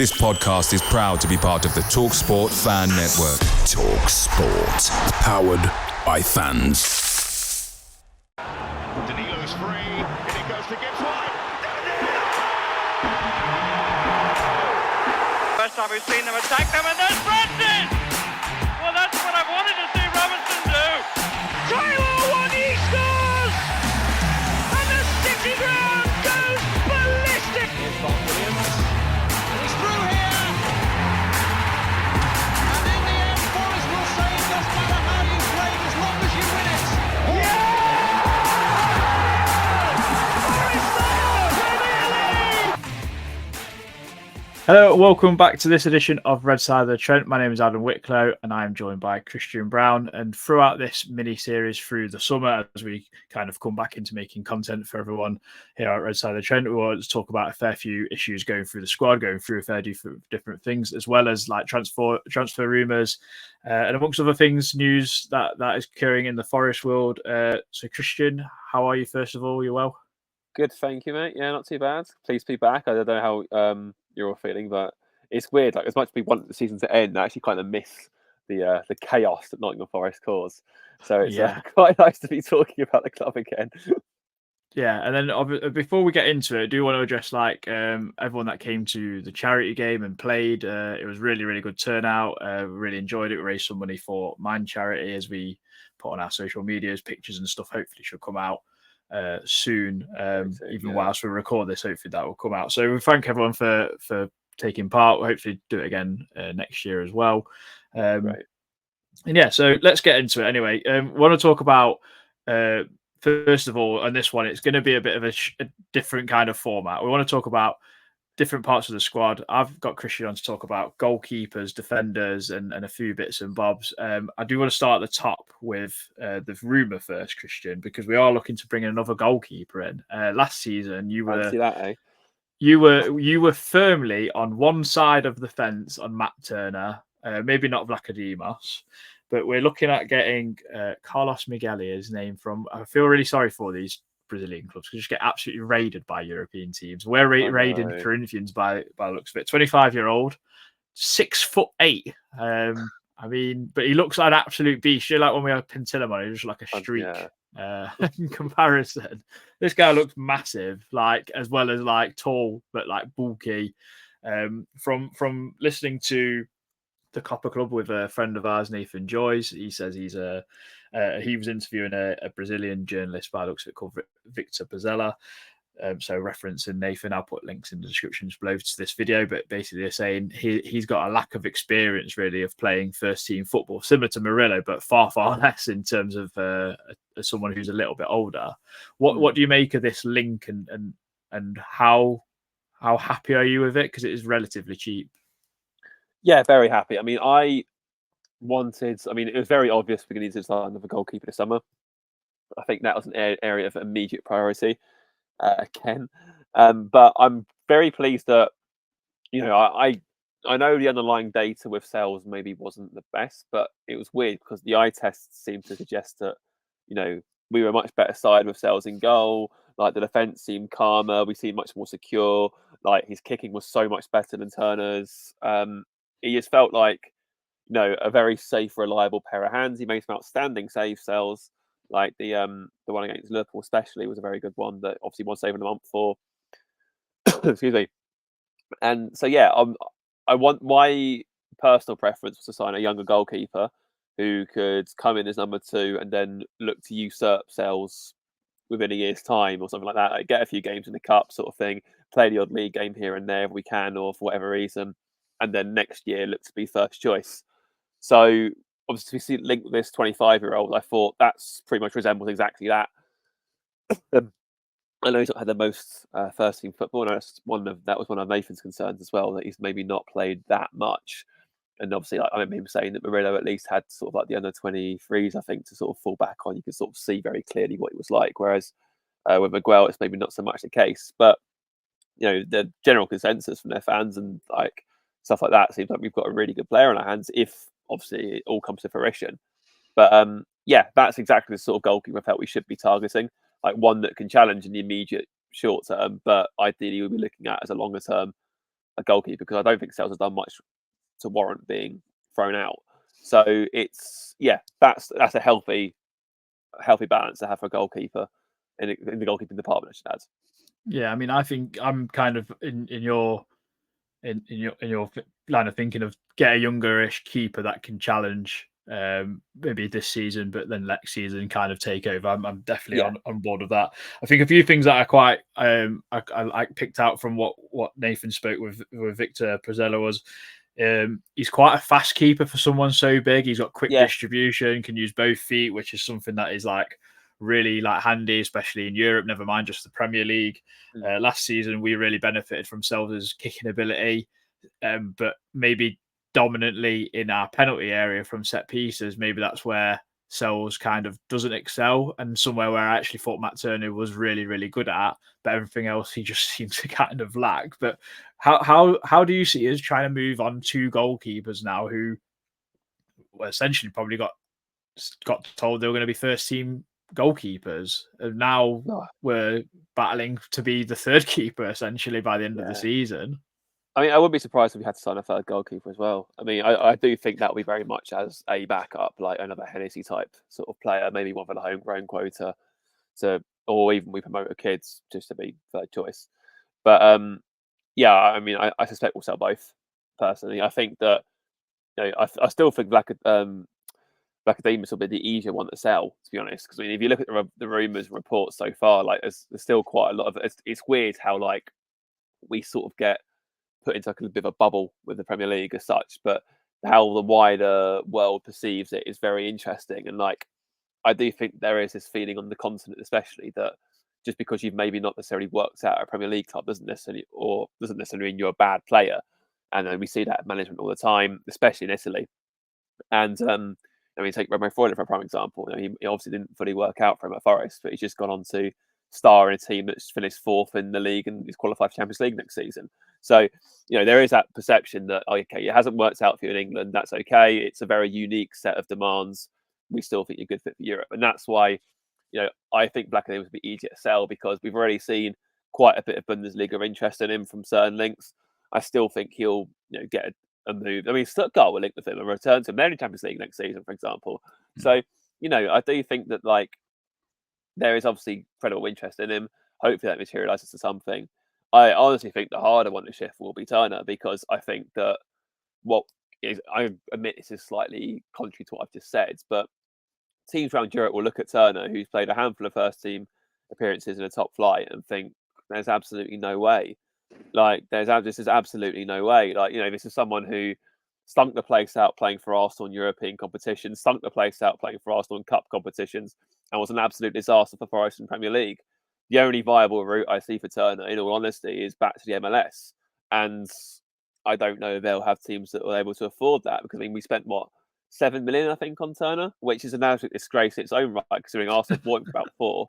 This podcast is proud to be part of the TalkSport Fan Network. TalkSport. Powered by fans. Danilo's free, and it goes to Gibbs wide. First time we've seen them attack them, and there's Francis! Well, that's what I wanted to see Robinson do. Taylor, he scores! And the City ground goes ballistic! Here's Bob Williams. He's through here! And in the end, Forrest will say it doesn't matter how you play as long as you win it. Yeah! Forest Premier League! Hello, welcome back to this edition of Red Side of the Trent. My name is Adam Wicklow and I am joined by Christian Brown. And throughout this mini-series through the summer, as we kind of come back into making content for everyone here at Red Side of the Trent, we want to talk about a fair few issues going through the squad, going through a fair few different things, as well as like transfer rumours and amongst other things, news that is occurring in the Forest world. So Christian, how are you first of all? You well? Good, thank you, mate. Yeah, not too bad. Pleased to be back. I don't know how you're all feeling, but it's weird. Like as much as we want the season to end, I actually kind of miss the chaos that Nottingham Forest cause. So it's quite nice to be talking about the club again. Yeah, and then before we get into it, I do want to address like everyone that came to the charity game and played. It was really, really good turnout. Really enjoyed it. We raised some money for Mind Charity as we put on our social medias, pictures and stuff. Hopefully, should come out soon. Whilst we record this, hopefully that will come out. So we thank everyone for taking part. We'll hopefully do it again next year as well. Right. And yeah, so let's get into it anyway. Want to talk about first of all, on this one, it's going to be a bit of a different kind of format. We want to talk about different parts of the squad. I've got Christian on to talk about goalkeepers, defenders, and a few bits and bobs. I do want to start at the top with the rumour first, Christian, because we are looking to bring another goalkeeper in. Last season, you were firmly on one side of the fence on Matt Turner, maybe not Vlachodimos, but we're looking at getting Carlos Miguel, his name from. I feel really sorry for these Brazilian clubs who just get absolutely raided by European teams. We're raiding Corinthians by the looks of it. 25-year-old, 6'8". I mean, but he looks like an absolute beast. You know, like when we had Pintillam on, he was like a streak. In comparison, this guy looks massive, like as well as like tall, but like bulky. From listening to the Copper Club with a friend of ours, Nathan Joyce, he says he was interviewing a Brazilian journalist by the looks of it called Victor Pazella. So referencing Nathan, I'll put links in the descriptions below to this video, but basically they're saying he's got a lack of experience really of playing first team football, similar to Murillo, but far less in terms of someone who's a little bit older. What do you make of this link and how happy are you with it? Because it is relatively cheap. Yeah, very happy. I mean, it was very obvious we needed to sign another goalkeeper this summer. I think that was an area of immediate priority, Ken. But I'm very pleased that, I know the underlying data with sales maybe wasn't the best, but it was weird because the eye tests seemed to suggest that, we were a much better side with sales in goal. Like the defence seemed calmer. We seemed much more secure. Like his kicking was so much better than Turner's. He just felt like, a very safe, reliable pair of hands. He made some outstanding save sales. Like the one against Liverpool especially was a very good one that obviously one save in a month for. Excuse me. And so, yeah, I want my personal preference was to sign a younger goalkeeper who could come in as number 2 and then look to usurp sales within a year's time or something like that. Like get a few games in the cup sort of thing, play the odd league game here and there if we can or for whatever reason. And then next year look to be first choice. So obviously we see it linked with this 25-year-old. I thought that's pretty much resembles exactly that. I know he's not had the most first team football, and that was one of Nathan's concerns as well, that he's maybe not played that much. And obviously, I remember him saying that Murillo at least had sort of like the under 23s, I think, to sort of fall back on. You could sort of see very clearly what it was like. Whereas with Miguel, it's maybe not so much the case. But the general consensus from their fans and like stuff like that seems like we've got a really good player on our hands if obviously it all comes to fruition. But that's exactly the sort of goalkeeper I felt we should be targeting, like one that can challenge in the immediate short term, but ideally we'll be looking at as a longer term a goalkeeper because I don't think Sales has done much to warrant being thrown out. So it's that's a healthy balance to have for a goalkeeper in the goalkeeping department, I should add. Yeah, I mean, I think I'm kind of in your line of thinking of get a youngerish keeper that can challenge maybe this season, but then next season kind of take over. I'm definitely on board with that. I think a few things that are quite I picked out from what Nathan spoke with Victor Prezella was he's quite a fast keeper for someone so big. He's got quick distribution, can use both feet, which is something that is like really like handy, especially in Europe, never mind just the Premier League. Last season we really benefited from Selva's kicking ability, but maybe dominantly in our penalty area from set pieces, maybe that's where Sells kind of doesn't excel, and somewhere where I actually thought Matt Turner was really, really good at, but everything else he just seems to kind of lack. But how do you see us trying to move on to goalkeepers now who essentially probably got told they were going to be first team goalkeepers, and now we're battling to be the third keeper essentially by the end of the season? I mean, I wouldn't be surprised if we had to sign a third goalkeeper as well. I mean, I do think that will be very much as a backup, like another Hennessy type sort of player, maybe one for the homegrown quota, or even we promote kids just to be third choice. But I mean, I suspect we'll sell both. Personally, I think that I still think Blackadamus will be the easier one to sell, to be honest. Because I mean, if you look at the rumours and reports so far, like there's still quite a lot of. It's weird how like we sort of get put into like a bit of a bubble with the Premier League as such, but how the wider world perceives it is very interesting. And like, I do think there is this feeling on the continent, especially, that just because you've maybe not necessarily worked out at a Premier League club doesn't necessarily mean you're a bad player. And we see that at management all the time, especially in Italy. And I mean, take Remo Freuler for a prime example. He obviously didn't fully work out for him at Forest, but he's just gone on to star in a team that's finished fourth in the league and is qualified for Champions League next season. So, there is that perception that, okay, it hasn't worked out for you in England. That's okay. It's a very unique set of demands. We still think you're a good fit for Europe. And that's why, I think Blackadé would be easier to sell because we've already seen quite a bit of Bundesliga interest in him from certain links. I still think he'll, get a move. I mean, Stuttgart will link with him and return to him. They're in Champions League next season, for example. So, I do think that, like, there is obviously credible interest in him. Hopefully that materialises to something. I honestly think the harder one to shift will be Turner because I think that I admit this is slightly contrary to what I've just said, but teams around Europe will look at Turner, who's played a handful of first team appearances in a top flight, and think there's absolutely no way. Like this is absolutely no way. Like, this is someone who stunk the place out playing for Arsenal in European competitions, stunk the place out playing for Arsenal in cup competitions, and was an absolute disaster for Forest in Premier League. The only viable route I see for Turner, in all honesty, is back to the MLS. And I don't know if they'll have teams that are able to afford that because, I mean, we spent, 7 million, I think, on Turner, which is an absolute disgrace in its own right, considering Arsenal bought him for about 4.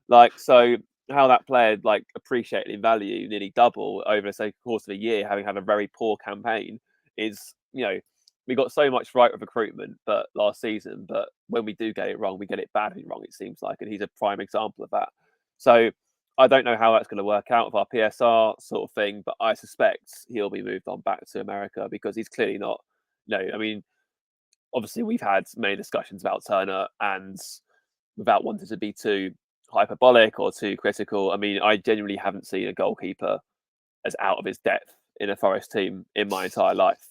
Like, so how that player, like, appreciated in value nearly double over the course of a year, having had a very poor campaign, is, we got so much right with recruitment but last season, but when we do get it wrong, we get it badly wrong, it seems like, and he's a prime example of that. So I don't know how that's going to work out with our PSR sort of thing, but I suspect he'll be moved on back to America because he's clearly not. I mean, obviously we've had many discussions about Turner, and without wanting to be too hyperbolic or too critical, I mean, I genuinely haven't seen a goalkeeper as out of his depth in a Forest team in my entire life.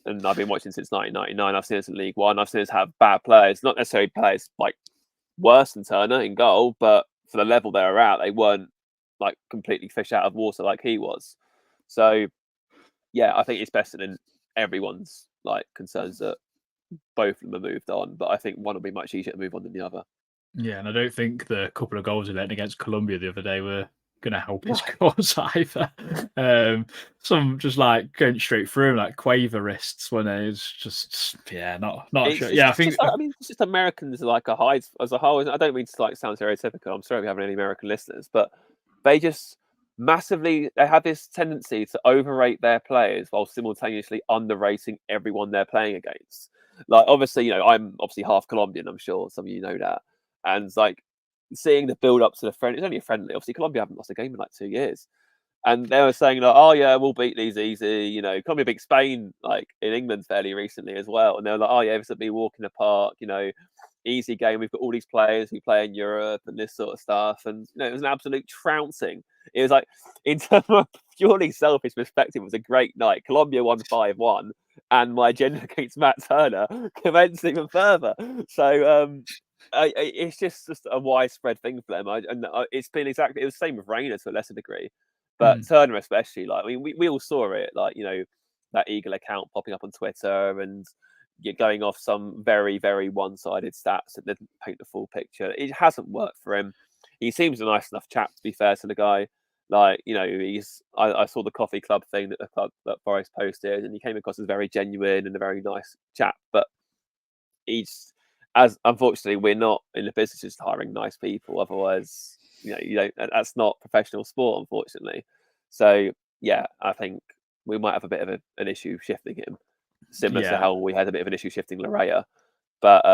And I've been watching since 1999. I've seen us in League One. I've seen us have bad players, not necessarily players like worse than Turner in goal, but for the level they were at, they weren't like completely fish out of water like he was. So, I think it's best in everyone's like concerns that both of them are moved on, but I think one will be much easier to move on than the other. Yeah, and I don't think the couple of goals he let against Colombia the other day were going to help his cause either. Some just like going straight through him, like quaver wrists when it's just not sure. I think it's just Americans like a hide as a whole. I don't mean to like sound stereotypical. I'm sorry if we have any American listeners, but they just they have this tendency to overrate their players while simultaneously underrating everyone they're playing against. Like, obviously, I'm obviously half Colombian. I'm sure some of you know that, and like seeing the build up to the friend. It's only a friendly. Obviously, Colombia haven't lost a game in like 2 years. And they were saying like, "Oh yeah, we'll beat these easy." You know, come beat Spain like in England fairly recently as well. And they were like, "Oh yeah, this will be a walk in the park." You know, easy game. We've got all these players who play in Europe and this sort of stuff. And you know, it was an absolute trouncing. It was like, in terms of purely selfish perspective, it was a great night. Colombia won 5-1, and my agenda against Matt Turner commenced even further. So it's just a widespread thing for them. It's been exactly it was the same with Reina to a lesser degree, but Turner especially. Like, I mean, we all saw it. Like, you know, that Eagle account popping up on Twitter and you're going off some very, very one-sided stats that didn't paint the full picture. It hasn't worked for him. He seems a nice enough chap, to be fair to the guy. Like, you know, I saw the coffee club thing that Forrest posted, and he came across as very genuine and a very nice chap. But unfortunately, we're not in the business of hiring nice people. Otherwise, you know, you don't. That's not professional sport, unfortunately. So yeah, I think we might have a bit of an issue shifting him, similar to how we had a bit of an issue shifting Larrea. But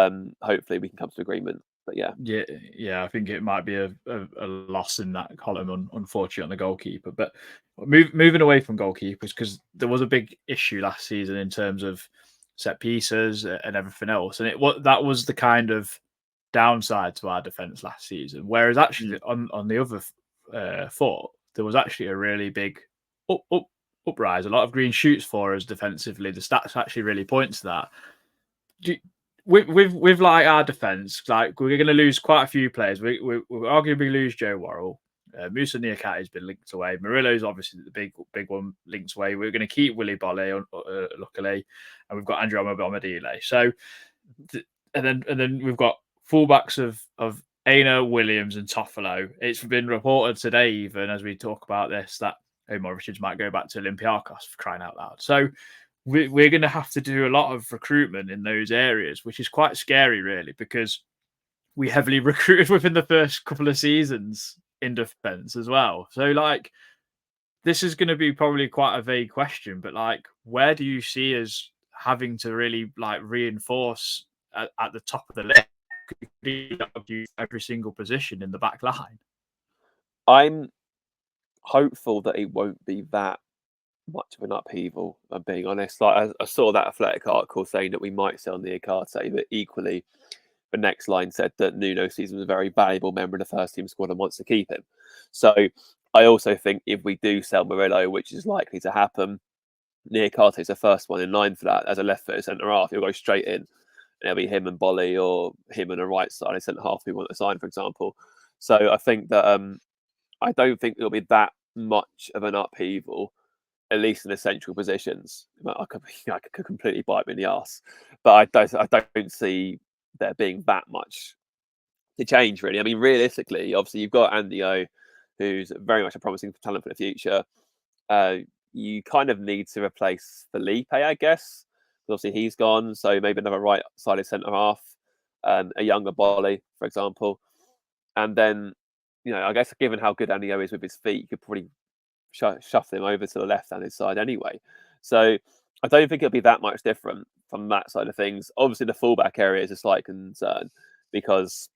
hopefully we can come to agreement. But yeah, I think it might be a loss in that column, unfortunately, on the goalkeeper. But moving away from goalkeepers, because there was a big issue last season in terms of set pieces and everything else, and that was the kind of downside to our defence last season. Whereas actually on the other foot, there was actually a really big uprise, a lot of green shoots for us defensively. The stats actually really point to that. With like our defence, like we're going to lose quite a few players. We arguably lose Joe Worrell. Musa Niakate has been linked away. Murillo's obviously the big one linked away. We're going to keep Willy Bolle, luckily, and we've got Andrew Omobamidele. So, and then we've got fullbacks of Aina, Williams, and Toffolo. It's been reported today, even as we talk about this, that Omar Richards might go back to Olympiacos, for crying out loud. So we're going to have to do a lot of recruitment in those areas, which is quite scary, really, because we heavily recruited within the first couple of seasons in defence as well. So, like, this is going to be probably quite a vague question, but, like, where do you see us having to really, like, reinforce at the top of the list every single position in the back line? I'm hopeful that it won't be that much of an upheaval, I'm being honest. Like, I saw that Athletic article saying that we might sell Niakate, but equally the next line said that Nuno sees him as a very valuable member of the first team squad and wants to keep him. So I also think if we do sell Murillo, which is likely to happen, Niakate is the first one in line for that. As a left-footed centre-half, he'll go straight in. And it'll be him and Bolle, or him and a right-sided centre-half we want to sign, for example. So I think that I don't think it'll be that much of an upheaval, at least in essential positions. I could completely bite me in the arse, but I don't see there being that much to change, really. I mean, realistically, obviously you've got Andy O, who's very much a promising talent for the future. You kind of need to replace Felipe, I guess. Obviously he's gone, so maybe another right-sided centre half, a younger Bolle, for example, and then, you know, I guess given how good Andy O is with his feet, you could probably shuffle him over to the left-handed side anyway. So I don't think it'll be that much different from that side of things. Obviously, the fullback area is a slight concern because,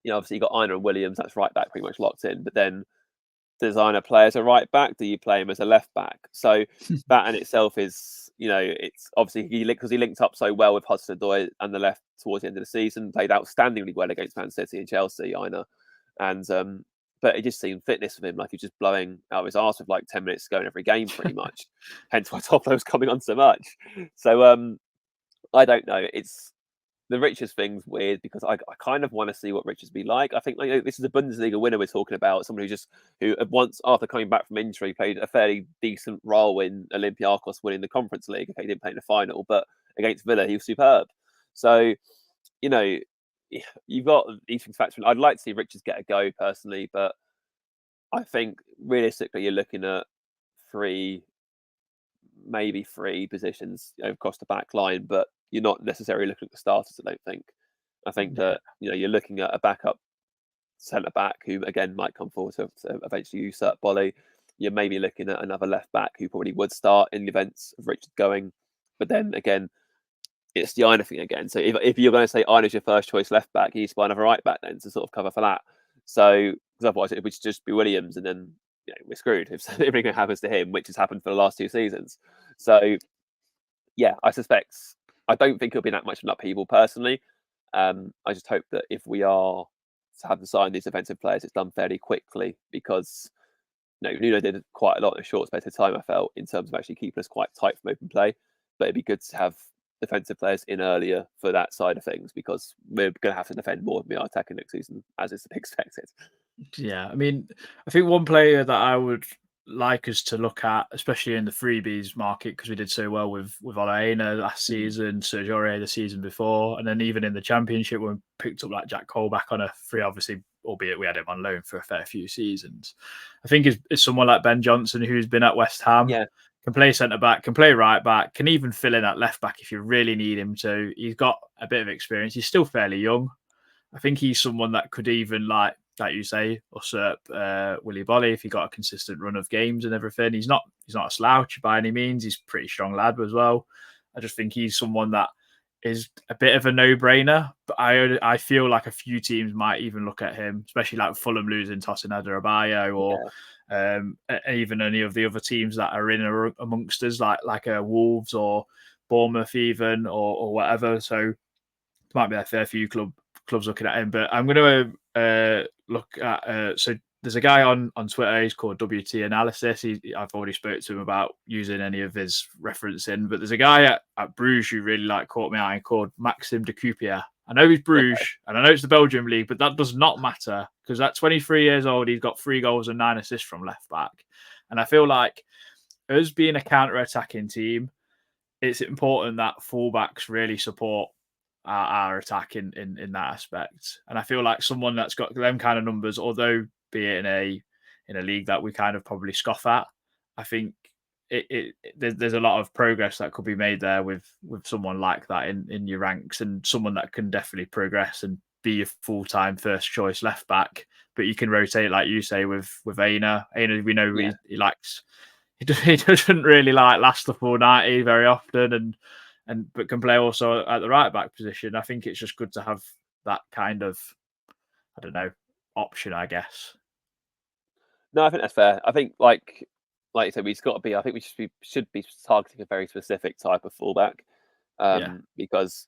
you know, obviously you've got Aina and Williams, that's right back pretty much locked in. But then does Aina play as a right back? Do you play him as a left back? So that in itself is, you know, it's obviously because he linked up so well with Hudson-Odoi and the left towards the end of the season, played outstandingly well against Man City and Chelsea, Aina. And but it just seemed fitness of him, like he's just blowing out of his arse with like 10 minutes to go in every game, pretty much. Hence why Toffolo was coming on so much. So I don't know. It's the Richards thing's weird because I kind of want to see what Richards be like. I think, like, this is a Bundesliga winner we're talking about, someone who once after coming back from injury played a fairly decent role in Olympiacos winning the Conference League. Okay, he didn't play in the final, but against Villa he was superb. So, you know, you've got these things factoring. I'd like to see Richards get a go personally, but I think realistically you're looking at maybe three positions across the back line, but you're not necessarily looking at the starters, I don't think. I think that, you know, you're looking at a backup centre back who again might come forward to eventually usurp Bolle. You're maybe looking at another left back who probably would start in the events of Richards going, but then again, it's the Aina thing again. So if you're going to say Aina's your first choice left back, you need to buy another right back then to sort of cover for that. So because otherwise it would just be Williams, and then we're screwed if anything happens to him, which has happened for the last 2 seasons. So yeah, I don't think it'll be that much of an upheaval personally. I just hope that if we are to have to sign these defensive players, it's done fairly quickly because Nuno did quite a lot in a short space of time, I felt, in terms of actually keeping us quite tight from open play. But it'd be good to have defensive players in earlier for that side of things because we're going to have to defend more than we are attacking next season, as is expected. Yeah, I mean, I think one player that I would like us to look at, especially in the freebies market, because we did so well with Olaena last season, Sergio Aurier the season before, and then even in the Championship when we picked up like Jack Cole back on a free, obviously, albeit we had him on loan for a fair few seasons. I think is someone like Ben Johnson, who's been at West Ham. Yeah. Can play centre back, can play right back, can even fill in at left back if you really need him to. He's got a bit of experience. He's still fairly young. I think he's someone that could even, like you say, usurp Willy Bolly if he got a consistent run of games and everything. He's not a slouch by any means. He's a pretty strong lad as well. I just think he's someone that is a bit of a no-brainer. But I feel like a few teams might even look at him, especially like Fulham losing Tosin Adarabioyo or even any of the other teams that are in amongst us, like Wolves or Bournemouth even or whatever. So there might be a fair few clubs looking at him. But I'm going to look at so there's a guy on Twitter, he's called WT Analysis. I've already spoke to him about using any of his referencing, but there's a guy at Bruges who really caught me eye called Maxime de Coupier. I know he's Bruges and I know it's the Belgium league, but that does not matter because at 23 years old, he's got 3 goals and 9 assists from left back. And I feel like us being a counter-attacking team, it's important that fullbacks really support our attack in that aspect. And I feel like someone that's got them kind of numbers, although be it in a league that we kind of probably scoff at, I think there's a lot of progress that could be made there with someone like that in your ranks and someone that can definitely progress and be your full-time first choice left back. But you can rotate, like you say, with Aina. Aina, we know he likes. He doesn't really last the full 90 very often, but can play also at the right back position. I think it's just good to have that kind of, I don't know, option, I guess. No, I think that's fair. I think like you said, we've got to be. I think we should be targeting a very specific type of fullback, because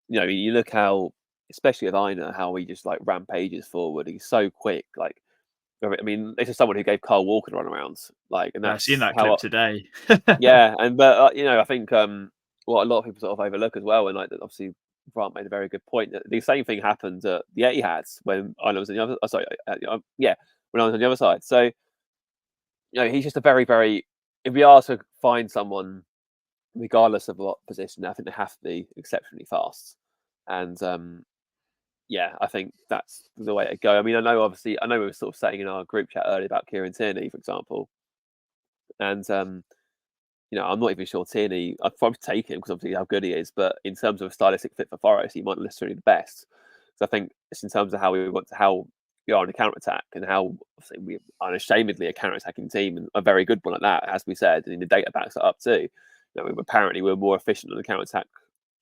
you look how, especially with Aina, how he just rampages forward. He's so quick. I mean, this is someone who gave Carl Walker a run around. And I've seen that clip today. Yeah, but I think what a lot of people sort of overlook as well, and obviously Grant made a very good point that the same thing happened at the Etihads when I was on the other. When I was on the other side. So he's just a very, very. If we are to find someone, regardless of what position, I think they have to be exceptionally fast, and I think that's the way to go. I mean, I know we were sort of saying in our group chat earlier about Kieran Tierney, for example, and I'm not even sure Tierney. I'd probably take him because obviously how good he is, but in terms of a stylistic fit for Forest, he might not necessarily be the best. So I think it's in terms of how we are in a counter attack and how we are unashamedly a counter attacking team and a very good one at that, as we said, and the data backs that up too. Apparently we're more efficient on the counter attack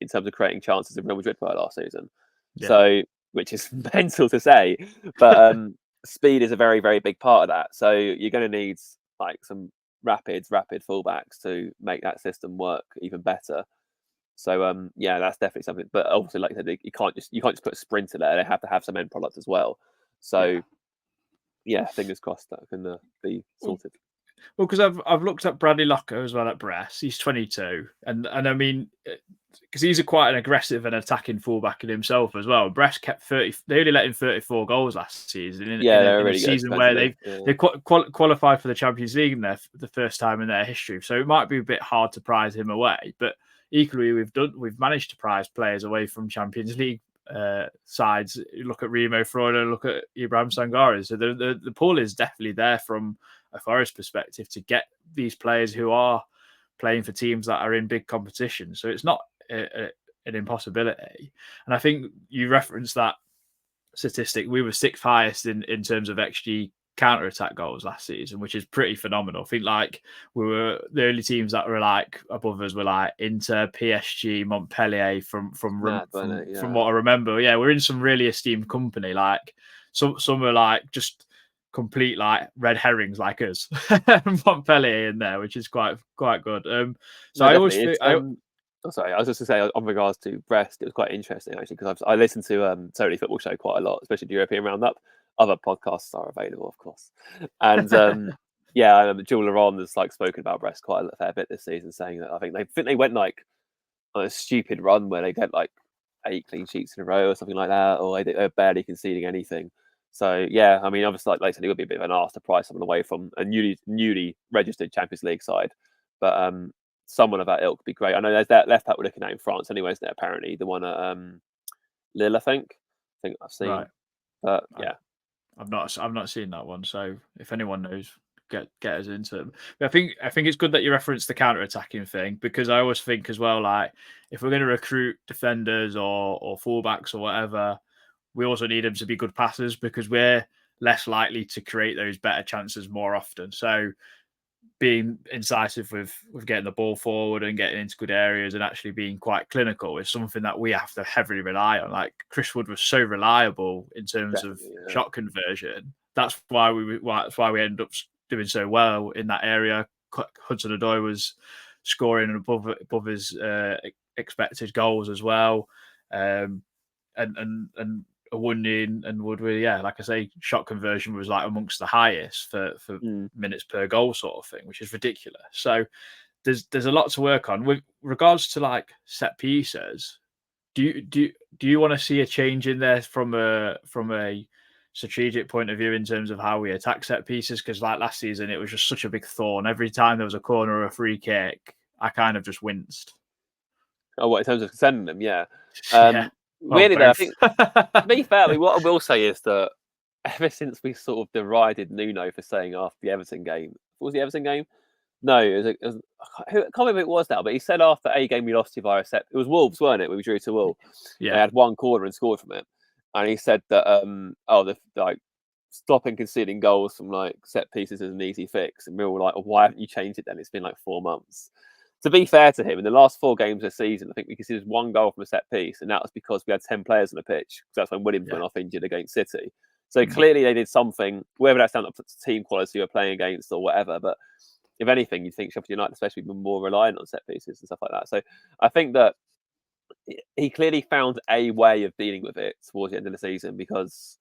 in terms of creating chances than Real Madrid were last season. Yeah. So, which is mental to say, but speed is a very, very big part of that. So you're going to need some rapid fullbacks to make that system work even better. So that's definitely something. But obviously, like I said, you can't just put a sprinter there. They have to have some end product as well. So fingers crossed that can be sorted. Well, because I've looked at Bradley Locker as well at Brest. He's 22, and I mean, because he's quite an aggressive and attacking fullback in himself as well. Brest kept 30. They only let in 34 goals last season. In a season where they qualified for the Champions League in the first time in their history. So it might be a bit hard to prize him away, but equally we've managed to prize players away from Champions League sides. Look at Remo Freuler, look at Ibrahim Sangare. So the pool is definitely there from a Forest perspective to get these players who are playing for teams that are in big competition. So it's not an impossibility. And I think you referenced that statistic. We were 6th highest in terms of XG counter-attack goals last season, which is pretty phenomenal. I think we were the only teams that were above us were Inter, PSG, Montpellier from what I remember. Yeah, we're in some really esteemed company. Some are just complete like red herrings like us. Montpellier in there, which is quite good. So No, I always definitely. feel, Sorry, I was just to say on regards to Brest, it was quite interesting actually because I listen to Totally Football Show quite a lot, especially the European Roundup. Other podcasts are available, of course, and yeah, I know Jules Laurent has like spoken about Brest quite a fair bit this season, saying that I think they went like on a stupid run where they get like 8 clean sheets in a row or something like that, or they're barely conceding anything. So yeah, I mean, obviously, like I said, it would be a bit of an arse to price someone away from a newly registered Champions League side, but someone of that ilk would be great. I know there's that left back we're looking at in France, anyway, isn't it? Apparently, the one at Lille, I think I've seen. right. But yeah, I've not seen that one. So if anyone knows, get us into them. But I think it's good that you referenced the counter attacking thing, because I always think as well, like if we're going to recruit defenders or fullbacks or whatever, we also need them to be good passers, because we're less likely to create those better chances more often. So being incisive with getting the ball forward and getting into good areas and actually being quite clinical is something that we have to heavily rely on. Like Chris Wood was so reliable in terms of shot conversion. That's why we ended up doing so well in that area. Hudson-Odoi was scoring above his expected goals as well, and Awundi and Woodward, yeah, like I say, shot conversion was like amongst the highest for minutes per goal sort of thing, which is ridiculous. So there's a lot to work on with regards to like set pieces. Do you want to see a change in there from a strategic point of view in terms of how we attack set pieces? Because like last season, it was just such a big thorn. Every time there was a corner or a free kick, I kind of just winced. Oh, what in terms of sending them? Yeah. Yeah. Really, though, I think to be fair, I mean, what I will say is that ever since we sort of derided Nuno for saying after the Everton game, what was the Everton game? No, I can't remember who it was now, but he said after a game we lost to via set. It was Wolves, weren't it? We drew to Wolves. Yeah, they had one corner and scored from it, and he said that the like stopping conceding goals from like set pieces is an easy fix, and we were like, oh, why haven't you changed it then? It's been like 4 months. To be fair to him, in the last 4 games this season, I think we conceded 1 goal from a set piece, and that was because we had 10 players on the pitch. Because that's when Williams went off injured against City. So clearly they did something, whether that's down to team quality or playing against or whatever. But if anything, you'd think Sheffield United especially been more reliant on set pieces and stuff like that. So I think that he clearly found a way of dealing with it towards the end of the season, because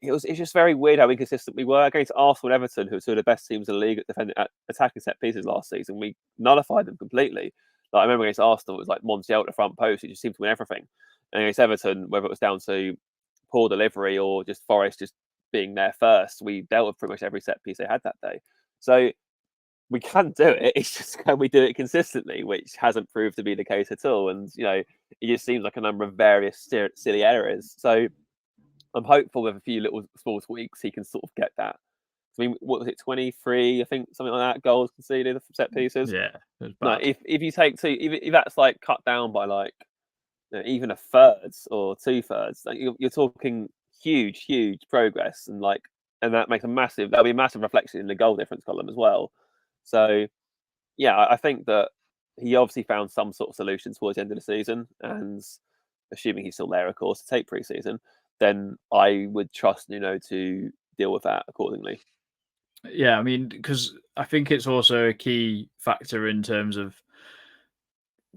it's just very weird how inconsistent we were against Arsenal and Everton, who were 2 of the best teams in the league at attacking set pieces last season. We nullified them completely. Like, I remember against Arsenal, it was like Montiel at the front post; he just seemed to win everything. And against Everton, whether it was down to poor delivery or just Forest just being there first, we dealt with pretty much every set piece they had that day. So we can do it. It's just can we do it consistently, which hasn't proved to be the case at all. And it just seems like a number of various silly errors. So I'm hopeful with a few little small tweaks he can sort of get that. I mean, what was it, 23? I think something like that. Goals conceded from set pieces. Yeah. No, if you take 2, if that's like cut down by like even a third or 2/3, like you're talking huge progress, and that makes that'll be a massive reflection in the goal difference column as well. So yeah, I think that he obviously found some sort of solution towards the end of the season, and assuming he's still there, of course, to take pre-season, then I would trust Nuno to deal with that accordingly. Yeah, I mean, because I think it's also a key factor in terms of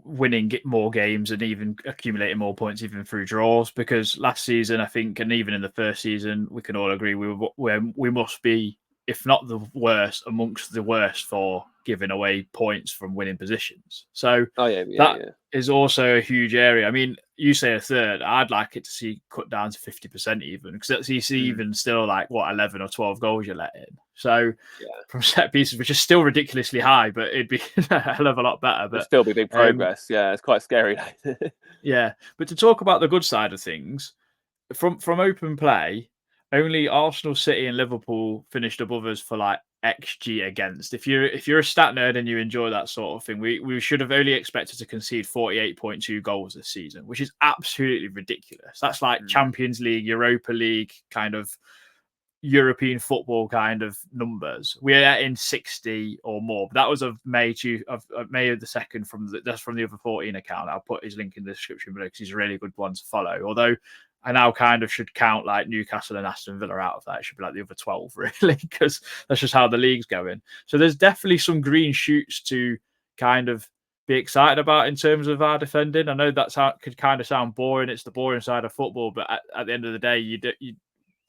winning more games and even accumulating more points even through draws, because last season I think, and even in the first season, we can all agree we must be, if not the worst, amongst the worst for giving away points from winning positions. So that is also a huge area. I mean, you say a third, I'd like it to see cut down to 50% even, because you see even still like 11 or 12 goals you're letting. So from set pieces, which is still ridiculously high, but it'd be a hell of a lot better. But it'd still be big progress. Yeah, it's quite scary. Yeah, but to talk about the good side of things, from open play, only Arsenal, City, and Liverpool finished above us for like XG against. If you're a stat nerd and you enjoy that sort of thing, we should have only expected to concede 48.2 goals this season, which is absolutely ridiculous. That's like Champions League, Europa League kind of European football kind of numbers. We're in 60 or more. But that was of May the 2nd that's from the Over 14 account. I'll put his link in the description below because he's a really good one to follow. Although I now kind of should count like Newcastle and Aston Villa out of that. It should be like the other 12, really, because that's just how the league's going. So there's definitely some green shoots to kind of be excited about in terms of our defending. I know could kind of sound boring. It's the boring side of football, but at the end of the day, you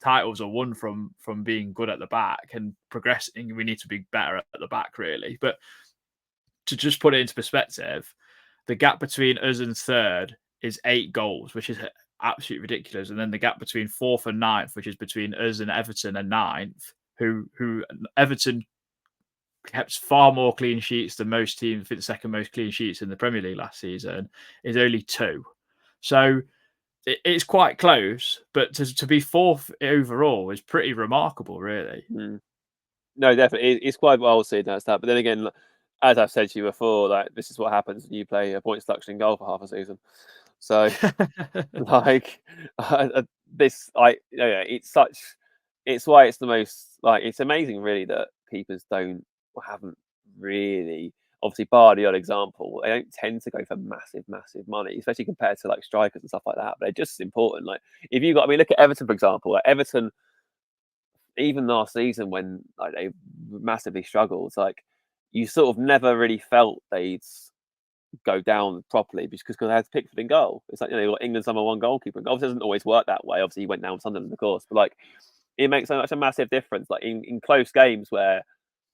titles are won from being good at the back and progressing. We need to be better at the back, really. But to just put it into perspective, the gap between us and third is 8 goals, which is absolutely ridiculous. And then the gap between 4th and 9th, which is between us and Everton and 9th, who Everton kept far more clean sheets than most teams. I think the second most clean sheets in the Premier League last season is only 2. So it's quite close, but to be 4th overall is pretty remarkable, really. No, definitely, it's quite well seen as that. But then again, as I've said to you before, like this is what happens when you play a point deduction goal for half a season. So, like it's why it's the most it's amazing, really, that keepers haven't really, obviously, bar the odd example, they don't tend to go for massive money, especially compared to like strikers and stuff like that. But they're just as important. Like if you got, look at Everton, for example. Like Everton, even last season when they massively struggled, you sort of never really felt they'd go down properly because they had Pickford in goal. It's like, they got England's number 1 goalkeeper. Obviously, it doesn't always work that way. Obviously, he went down Sunderland, of course, but it makes such a massive difference. Like in close games where,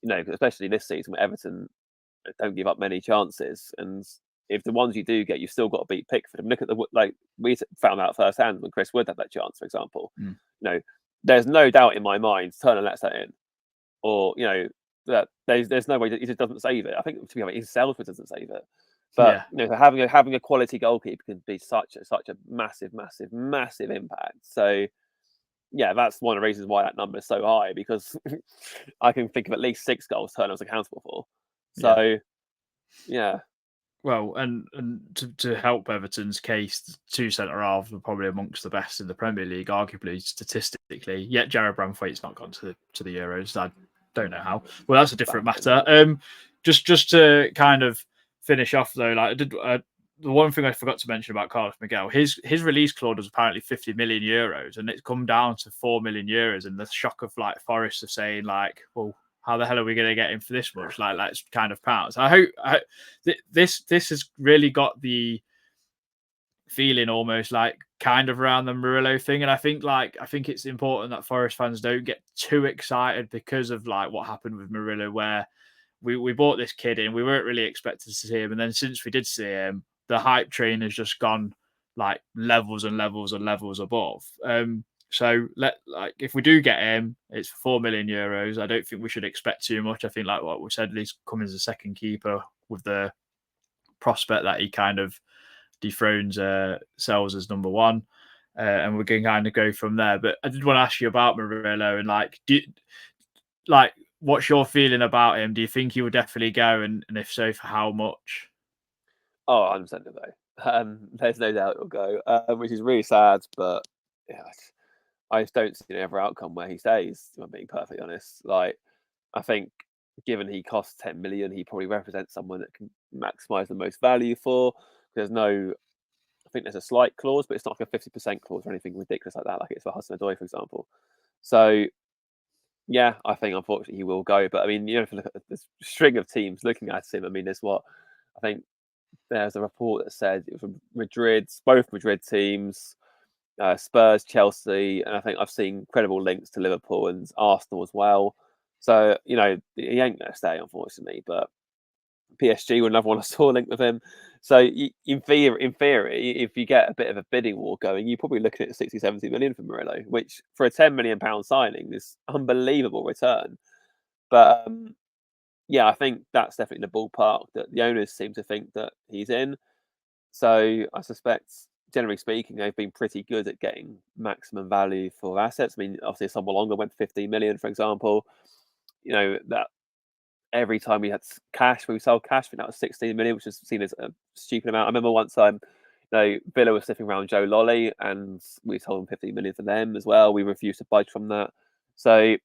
especially this season where Everton don't give up many chances, and if the ones you do get, you've still got to beat Pickford. And look at we found out firsthand when Chris Wood had that chance, for example. There's no doubt in my mind Turner lets that in, or that there's no way that he just doesn't save it. I think, to be honest, himself doesn't save it. But having a quality goalkeeper can be such a massive impact. So yeah, that's one of the reasons why that number is so high, because I can think of at least 6 goals Turner was accountable for. So yeah. Well, and to help Everton's case, 2 centre halves were probably amongst the best in the Premier League, arguably statistically. Yet Jared Branthwaite's not gone to the Euros. I don't know how. Well, that's a different matter. Just to kind of finish off though, the one thing I forgot to mention about Carlos Miguel, his release clause was apparently 50 million euros, and it's come down to 4 million euros. And the shock of Forest of saying well, how the hell are we going to get him for this much? That's kind of pounds. I hope this has really got the feeling almost kind of around the Murillo thing. And I think it's important that Forest fans don't get too excited because of what happened with Murillo, where we bought this kid in, we weren't really expected to see him. And then since we did see him, the hype train has just gone levels and levels and levels above. So if we do get him, it's 4 million euros. I don't think we should expect too much. I think what we said, he's coming as a second keeper with the prospect that he kind of dethrones Sells as number 1, and we can kind of go from there. But I did want to ask you about Murillo and what's your feeling about him? Do you think he will definitely go, and if so, for how much? Oh, 100% he'll go. There's no doubt he'll go, which is really sad, but yeah, I just don't see any other outcome where he stays, if I'm being perfectly honest. I think given he costs 10 million, he probably represents someone that can maximise the most value for. I think there's a slight clause, but it's not like a 50% clause or anything ridiculous like that, like it's for Hudson-Odoi, for example. So yeah, I think unfortunately he will go. But if you look at this string of teams looking at him, I think there's a report that said it was from both Madrid teams, Spurs, Chelsea, and I think I've seen credible links to Liverpool and Arsenal as well. So he ain't going to stay, unfortunately. But PSG will never want to saw a link with him. So in theory, if you get a bit of a bidding war going, you're probably looking at 60, 70 million for Murillo, which for a 10 million pound signing is unbelievable return. But yeah, I think that's definitely the ballpark that the owners seem to think that he's in. So I suspect, generally speaking, they've been pretty good at getting maximum value for assets. Obviously, Sombalonga went 15 million, for example. That every time we sold cash, I think that was 16 million, which is seen as a stupid amount. I remember one time, Villa was sniffing around Joe Lolly, and we sold him 15 million for them as well. We refused to budge from that. So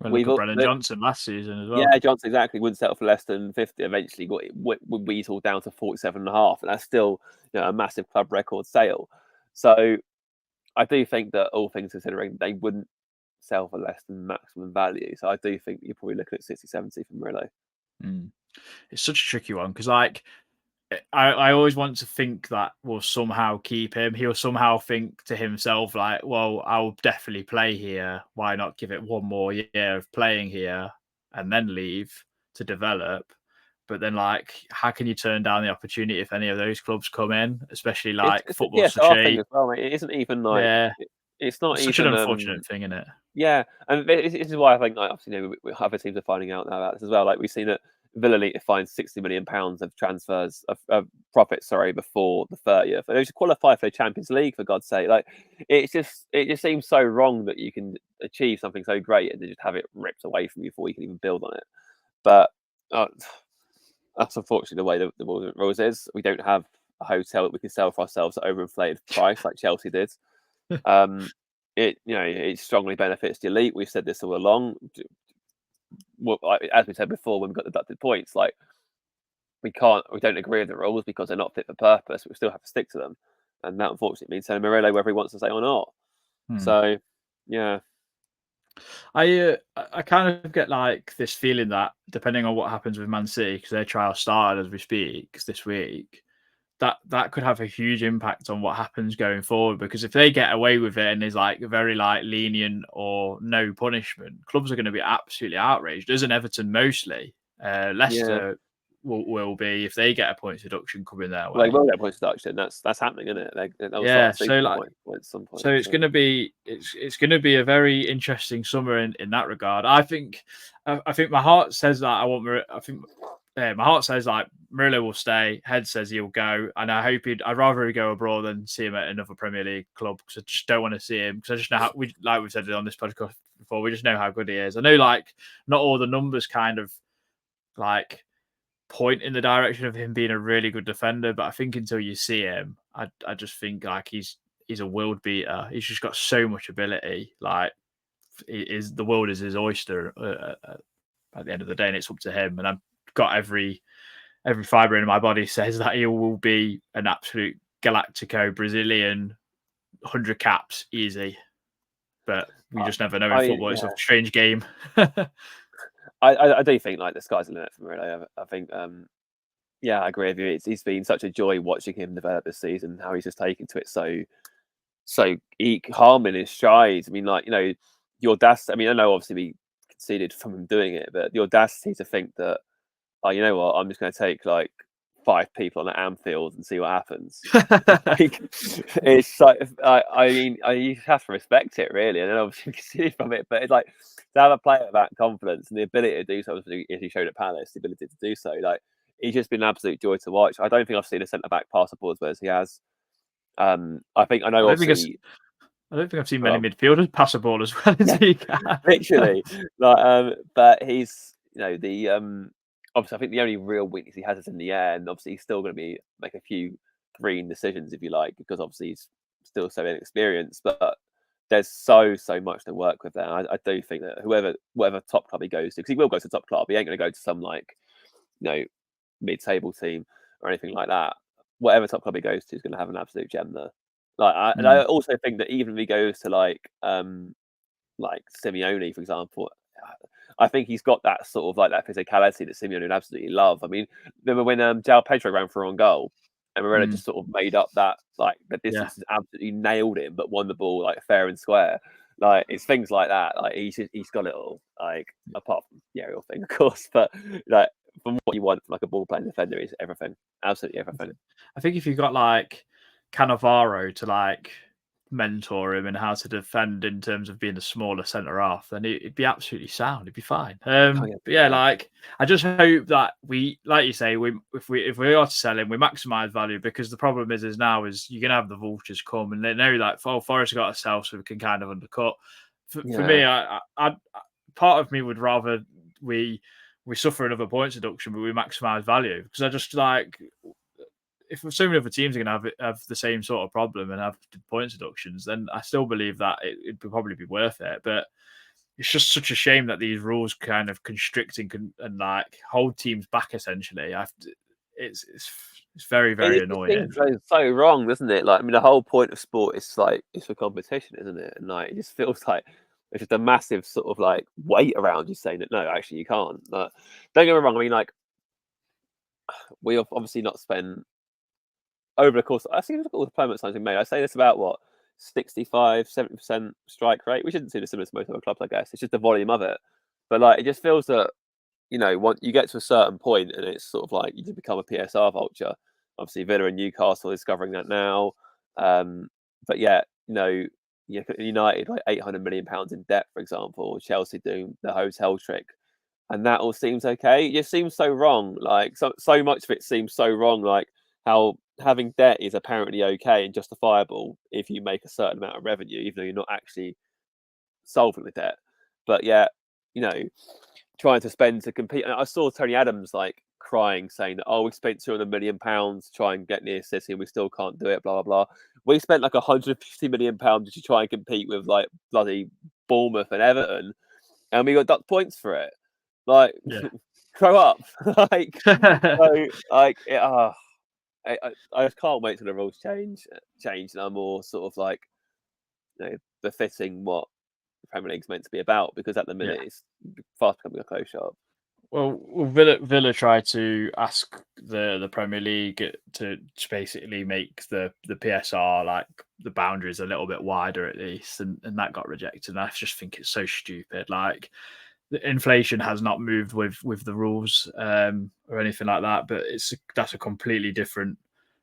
we've got Brennan Johnson last season as well. Yeah, Johnson, exactly. Wouldn't settle for less than 50. Eventually got weaseled down to 47.5, and that's still a massive club record sale. So I do think that all things considering, they wouldn't sell for less than maximum value. So I do think you're probably looking at 60, 70 for Murillo. It's such a tricky one because, like, I always want to think that we'll somehow keep him. He'll somehow think to himself, like, well, I'll definitely play here. Why not give it one more year of playing here and then leave to develop? But then, like, how can you turn down the opportunity if any of those clubs come in, especially like It's football thing such as well, mate. It isn't even like it's not such even an unfortunate thing, isn't it? Yeah, and this is why I think, like, obviously, other teams are finding out now about this as well. Like, we've seen that Villa need to find £60 million of transfers of profits, before the 30th. And they should qualify for the Champions League, for God's sake. Like, it just seems so wrong that you can achieve something so great and then just have it ripped away from you before you can even build on it. But that's unfortunately the way the rules is. We don't have a hotel that we can sell for ourselves at overinflated price like Chelsea did. It strongly benefits the elite. We've said this all along. Well, as we said before, when we got deducted points, like we don't agree with the rules because they're not fit for purpose. But we still have to stick to them, and that unfortunately means sending Murillo whether he wants to stay or not. So, yeah. I kind of get like this feeling that depending on what happens with Man City, because their trial started as we speak this week, that could have a huge impact on what happens going forward. Because if they get away with it and there's like very like lenient or no punishment, clubs are going to be absolutely outraged. As in Everton mostly, Leicester will be if they get a points deduction coming their way. They will get a points deduction. That's happening, isn't it? Yeah, so like, points some point, so it's going to be a very interesting summer in that regard. I think my heart says that I want. My heart says like Murillo will stay. Head says he'll go, and I'd rather he go abroad than see him at another Premier League club because I just don't want to see him because I just know how we've said it on this podcast before. We just know how good he is. I know like not all the numbers kind of like point in the direction of him being a really good defender, but I think until you see him, I just think like he's a world beater. He's just got so much ability. Like, the world is his oyster at the end of the day, and it's up to him. And I've got every fibre in my body says that he will be an absolute Galactico Brazilian 100 caps easy. But we just never know in football. It's a strange game. I do think like the sky's the limit for Murillo. I think, I agree with you. It's been such a joy watching him develop this season. How he's just taken to it so calm in his strides. I mean, like, the audacity. I mean, I know obviously we conceded from him doing it, but the audacity to think that, oh, you know what, I'm just going to take like 5 people on at Anfield and see what happens. Like, it's like, I mean, you have to respect it really, and then obviously conceded from it. But it's like to have a player with that confidence and the ability to do so, as he showed at Palace, the ability to do so, like he's just been an absolute joy to watch. I don't think I've seen a centre back pass the ball as well as he has. I don't think I've seen many midfielders pass the ball as well as he can. Literally, like, but he's obviously I think the only real weakness he has is in the air, and obviously he's still going to make a few green decisions if you like, because obviously he's still so inexperienced. But there's so much to work with there. I do think that whatever top club he goes to, because he will go to top club, he ain't going to go to some like mid-table team or anything like that. Whatever top club he goes to is going to have an absolute gem there. And I also think that even if he goes to like Simeone, for example, I think he's got that sort of like that physicality that Simeone would absolutely love. I mean, remember when João Pedro ran for on goal and Moreno just sort of made up that like the distance and absolutely nailed him, but won the ball like fair and square. Like, it's things like that. Like he's got it all. Like, apart from the aerial thing, of course, but like from what you want from like a ball playing defender is everything, absolutely everything. I think if you've got like Cannavaro to like mentor him and how to defend in terms of being the smaller centre half, then it'd be absolutely sound. It'd be fine. Like I just hope that we, like you say, if we are to sell him, we maximise value, because the problem is now you're gonna have the vultures come and they know that Forest got to sell so we can kind of undercut. For me, I part of me would rather we suffer another points deduction, but we maximise value, because I just like, if so many other teams are going to have the same sort of problem and have points deductions, then I still believe that it'd probably be worth it. But it's just such a shame that these rules kind of constrict and like hold teams back. Essentially, it's very, very annoying. It seems so wrong, doesn't it? Like, I mean, the whole point of sport is like it's for competition, isn't it? And like, it just feels like it's just a massive sort of like weight around you saying that no, actually you can't. Like, don't get me wrong. I mean, like, we have obviously not spent over the course. I see all the deployment signs we made. I say this about what 65, 70% strike rate, which isn't too dissimilar to most other clubs, I guess. It's just the volume of it. But like, it just feels that once you get to a certain point, and it's sort of like you just become a PSR vulture. Obviously, Villa and Newcastle is discovering that now. But yeah, United like £800 million in debt, for example. Chelsea doing the hotel trick, and that all seems okay. It just seems so wrong. Like so much of it seems so wrong. Like how having debt is apparently okay and justifiable if you make a certain amount of revenue, even though you're not actually solving the debt. But yeah, trying to spend to compete. And I saw Tony Adams like crying, saying that, we spent £200 million to try and get near City and we still can't do it, blah, blah, blah. We spent like £150 million to try and compete with like bloody Bournemouth and Everton, and we got duck points for it. Like, grow up. Like, so, like, I just can't wait till the rules change and are more sort of like, befitting what the Premier League's meant to be about, because at the minute it's fast becoming a close shop. Well, Villa tried to ask the Premier League to basically make the PSR, like the boundaries, a little bit wider at least, and that got rejected. And I just think it's so stupid. Like, the inflation has not moved with the rules or anything like that, but that's a completely different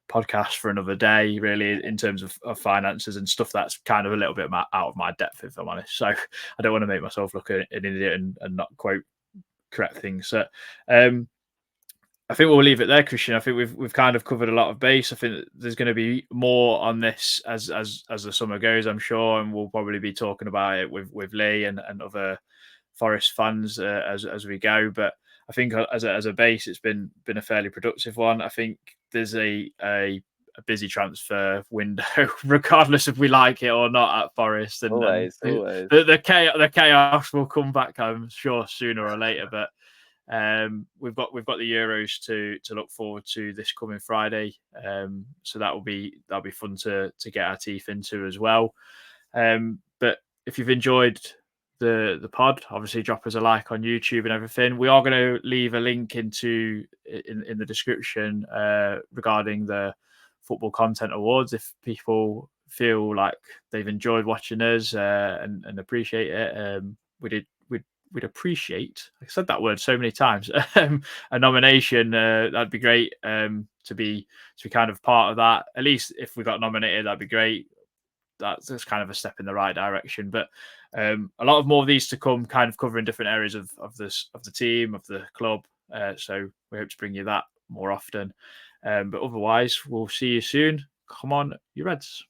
podcast for another day, really, in terms of finances and stuff that's kind of a little bit out of my depth, if I'm honest. So I don't want to make myself look an idiot and not quote correct things. So I think we'll leave it there, Christian. I think we've kind of covered a lot of base. I think there's going to be more on this as the summer goes, I'm sure, and we'll probably be talking about it with Lee and other Forest fans as we go. But I think as a base, it's been a fairly productive one. I think there's a busy transfer window, regardless if we like it or not at Forest. And always. The chaos will come back, I'm sure, sooner or later. But we've got the Euros to look forward to this coming Friday. So that'll be fun to get our teeth into as well. But if you've enjoyed the pod, obviously drop us a like on YouTube and everything. We are going to leave a link in the description regarding the Football Content Awards if people feel like they've enjoyed watching us and appreciate it. We'd appreciate, I said that word so many times, a nomination. That'd be great to be kind of part of that. At least if we got nominated, that'd be great. That's kind of a step in the right direction. But a lot of more of these to come, kind of covering different areas of the team, of the club. So we hope to bring you that more often. But otherwise, we'll see you soon. Come on, you Reds.